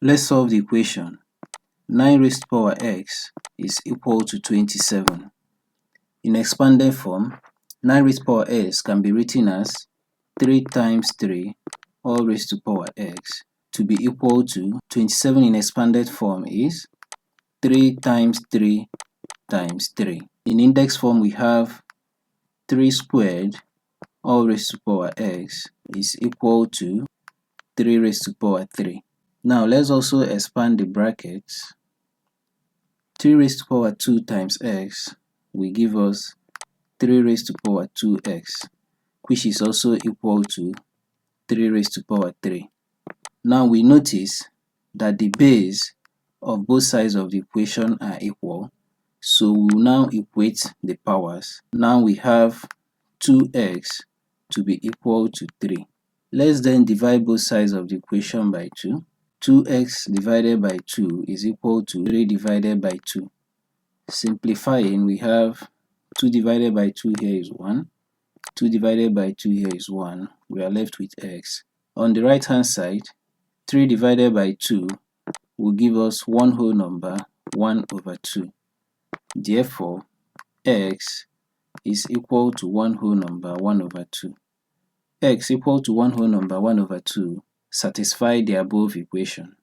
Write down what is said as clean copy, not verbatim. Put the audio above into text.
Let's solve the equation. 9 raised to the power x is equal to 27. In expanded form, 9 raised to the power x can be written as 3 times 3 all raised to the power x to be equal to 27. In expanded form is 3 times 3 times 3. In index form, we have 3 squared all raised to the power x is equal to 3 raised to the power 3. Now let's also expand the brackets. 3 raised to the power 2 times x will give us 3 raised to the power 2x, which is also equal to 3 raised to the power 3. Now we notice that the base of both sides of the equation are equal, so we will now equate the powers. Now we have 2x to be equal to 3. Let's then divide both sides of the equation by 2. 2x divided by 2 is equal to 3 divided by 2. Simplifying, we have 2 divided by 2 here is 1. 2 divided by 2 here is 1. We are left with x. On the right hand side, 3 divided by 2 will give us one whole number, 1 over 2. Therefore, x is equal to one whole number, 1 over 2. X equal to one whole number, 1 over 2 satisfy the above equation.